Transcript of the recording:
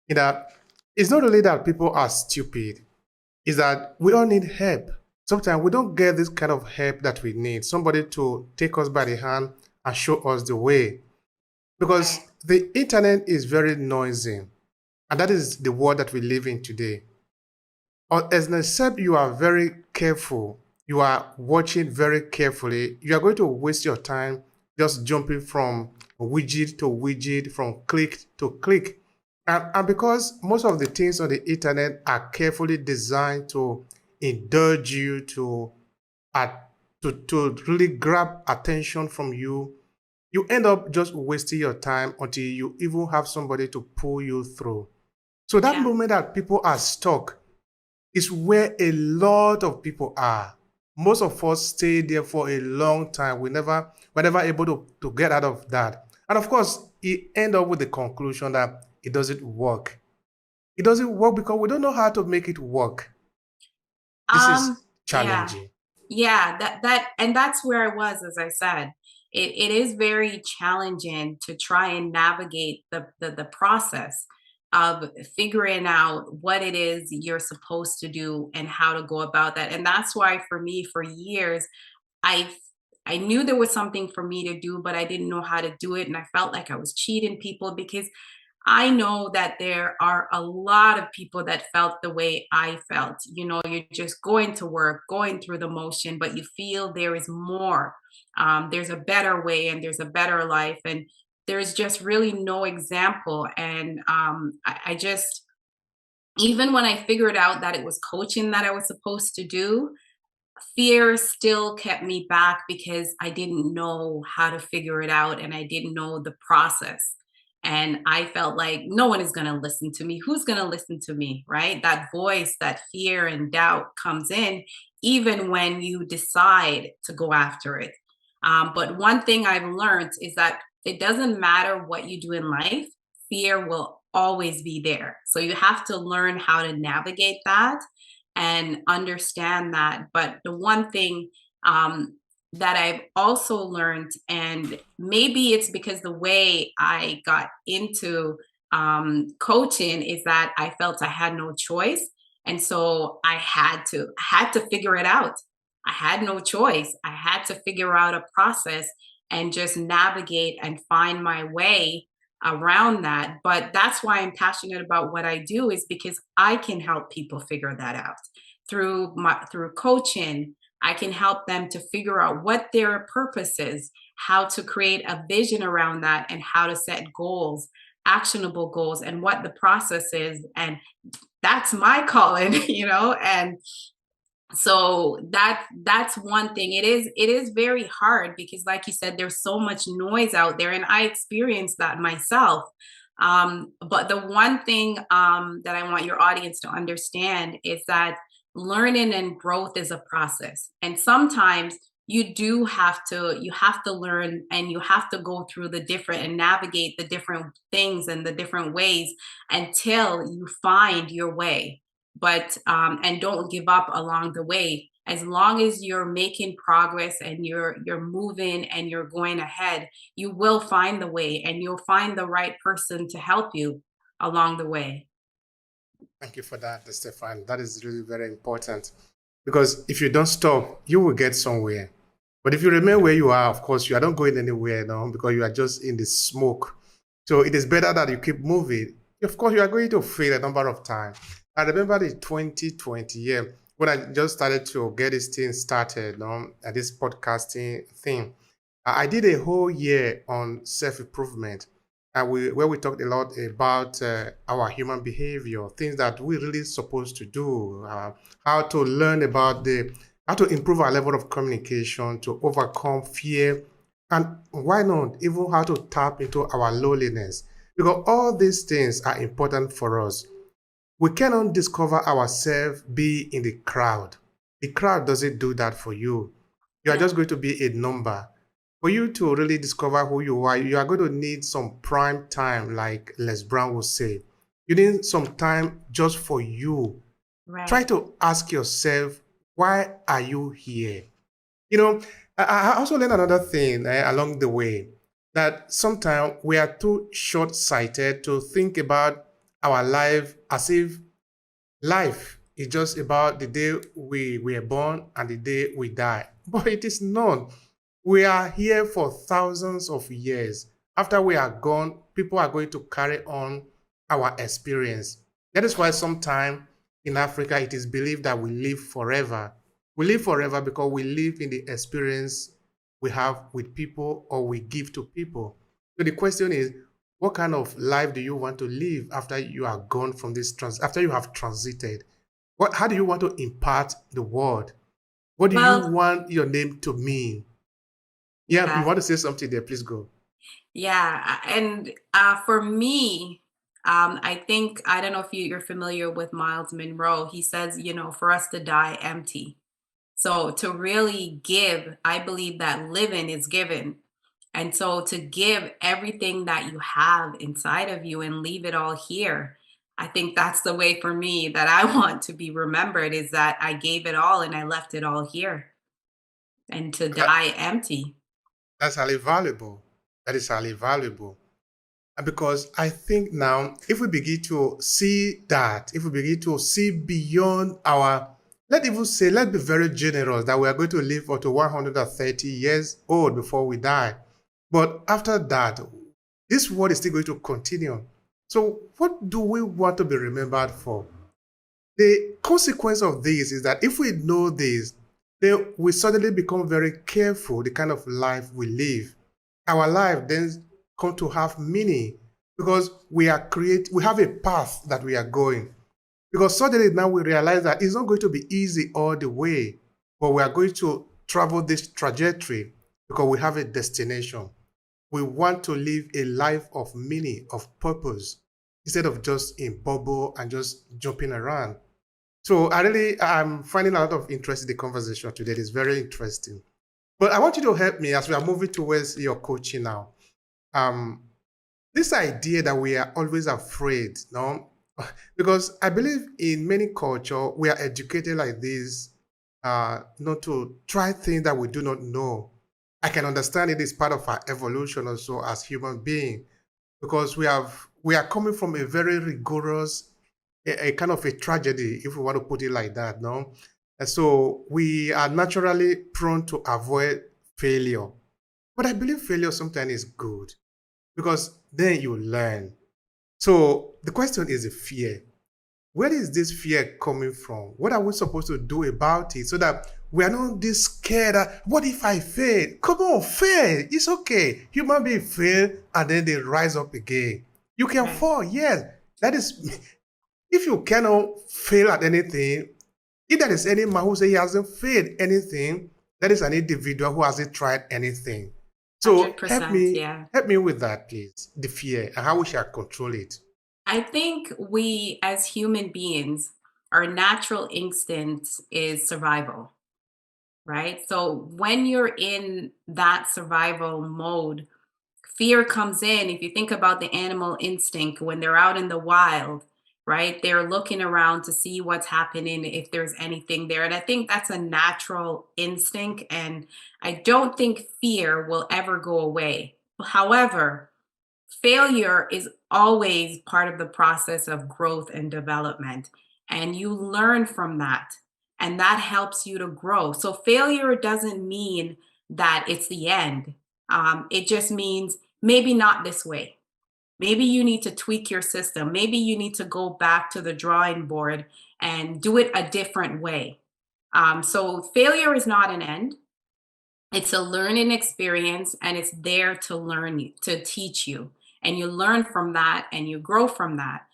In that it's not really that people are stupid, it's that we all need help. Sometimes we don't get this kind of help that we need, somebody to take us by the hand and show us the way. Because Right. the internet is very noisy, and that is the world that we live in today. Or as except you are very careful, you are watching very carefully, you are going to waste your time just jumping from widget to widget, from click to click. And because most of the things on the internet are carefully designed to indulge you, uh, to really grab attention from you, you end up just wasting your time until you even have somebody to pull you through. So that Yeah. moment that people are stuck is where a lot of people are. Most of us stay there for a long time. We're never able to get out of that. And of course, it end up with the conclusion that it doesn't work. It doesn't work because we don't know how to make it work. This is Yeah. challenging. Yeah, and that's where I was, as I said. It is very challenging to try and navigate the process of figuring out what it is you're supposed to do and how to go about that. And that's why for me, for years, I I knew there was something for me to do, but I didn't know how to do it. And I felt like I was cheating people because I know that there are a lot of people that felt the way I felt. You know, you're just going to work, going through the motion, but you feel there is more. There's a better way and there's a better life. And there's just really no example. And I just, even when I figured out that it was coaching that I was supposed to do, fear still kept me back because I didn't know how to figure it out and I didn't know the process. And I felt like no one is going to listen to me. Who's going to listen to me? Right? That voice, that fear and doubt comes in even when you decide to go after it. But one thing I've learned is that it doesn't matter what you do in life, fear will always be there. So you have to learn how to navigate that and understand that. But the one thing that I've also learned, and maybe it's because the way I got into coaching, is that I felt I had no choice, and so I had to figure it out. I had no choice. I had to figure out a process and just navigate and find my way around that. But that's why I'm passionate about what I do, is because I can help people figure that out through coaching. I can help them to figure out what their purpose is, how to create a vision around that, and how to set goals, actionable goals, and what the process is. And that's my calling, and so that's one thing. It is very hard because, like you said, there's so much noise out there, and I experienced that myself. But the one thing that I want your audience to understand is that learning and growth is a process, and sometimes you have to learn, and you have to go through the different and navigate the different things and the different ways until you find your way. But and don't give up along the way. As long as you're making progress and you're moving and you're going ahead, you will find the way, and you'll find the right person to help you along the way. Thank you for that, Stefan. That is really very important. Because if you don't stop, you will get somewhere. But if you remain where you are, of course, you are not going anywhere now because you are just in the smoke. So it is better that you keep moving. Of course, you are going to fail a number of times. I remember the 2020 year when I just started to get this thing started, and this podcasting thing. I did a whole year on self-improvement, and where we talked a lot about our human behavior, things that we really supposed to do, how to learn about how to improve our level of communication, to overcome fear, and why not even how to tap into our loneliness, because all these things are important for us. We cannot discover ourselves be in the crowd. The crowd doesn't do that for you. You are Yeah. just going to be a number. For you to really discover who you are going to need some prime time, like Les Brown would say. You need some time just for you. Try Right. to ask yourself, why are you here? You know, I also learned another thing along the way, that sometimes we are too short sighted to think about our life as if life is just about the day we were born and the day we die. But it is not. We are here for thousands of years. After we are gone, people are going to carry on our experience. That is why sometimes in Africa it is believed that we live forever. We live forever because we live in the experience we have with people or we give to people. So the question is, what kind of life do you want to live after you are gone from after you have transited? How do you want to impart the word? What do you Well, want your name to mean? Yeah, you yeah. want to say something there, please go. Yeah, and for me, I think I don't know if you're familiar with Miles Monroe. He says, for us to die empty. So to really give, I believe that living is given. And so to give everything that you have inside of you and leave it all here, I think that's the way for me that I want to be remembered is that I gave it all and I left it all here and to That, die empty. that's highly valuable. That is highly valuable. And because I think now, if we begin to see that, if we begin to see beyond let's be very generous that we are going to live up to 130 years old before we die. But after that, this world is still going to continue. So, what do we want to be remembered for? The consequence of this is that if we know this, then we suddenly become very careful the kind of life we live. Our life then come to have meaning because we have a path that we are going. Because suddenly now we realize that it's not going to be easy all the way, but we are going to travel this trajectory because we have a destination. We want to live a life of meaning, of purpose, instead of just in bubble and just jumping around. So I'm finding a lot of interest in the conversation today. It's very interesting. But I want you to help me as we are moving towards your coaching now. Um, this idea that we are always afraid, no? Because I believe in many culture we are educated like this, not to try things that we do not know. I can understand it is part of our evolution also as human being, because we are coming from a very rigorous a kind of a tragedy, if we want to put it like that, no? And so we are naturally prone to avoid failure. But I believe failure sometimes is good because then you learn. So the question is the fear. Where is this fear coming from? What are we supposed to do about it so that we are not this scared? What if I fail? Come on, fail. It's okay. Human beings fail and then they rise up again. You can Right. fall, yes. That is if you cannot fail at anything, if there is any man who says he hasn't failed anything, that is an individual who hasn't tried anything. So 100%. Yeah. help me with that, please. The fear and how we shall control it. I think we as human beings, our natural instinct is survival, right? So when you're in that survival mode, fear comes in. If you think about the animal instinct when they're out in the wild, right? They're looking around to see what's happening, if there's anything there. And I think that's a natural instinct. And I don't think fear will ever go away. However, failure is always part of the process of growth and development. And you learn from that. And that helps you to grow. So failure doesn't mean that it's the end. It just means maybe not this way. Maybe you need to tweak your system. Maybe you need to go back to the drawing board and do it a different way. So failure is not an end. It's a learning experience and it's there to learn you, to teach you. And you learn from that and you grow from that.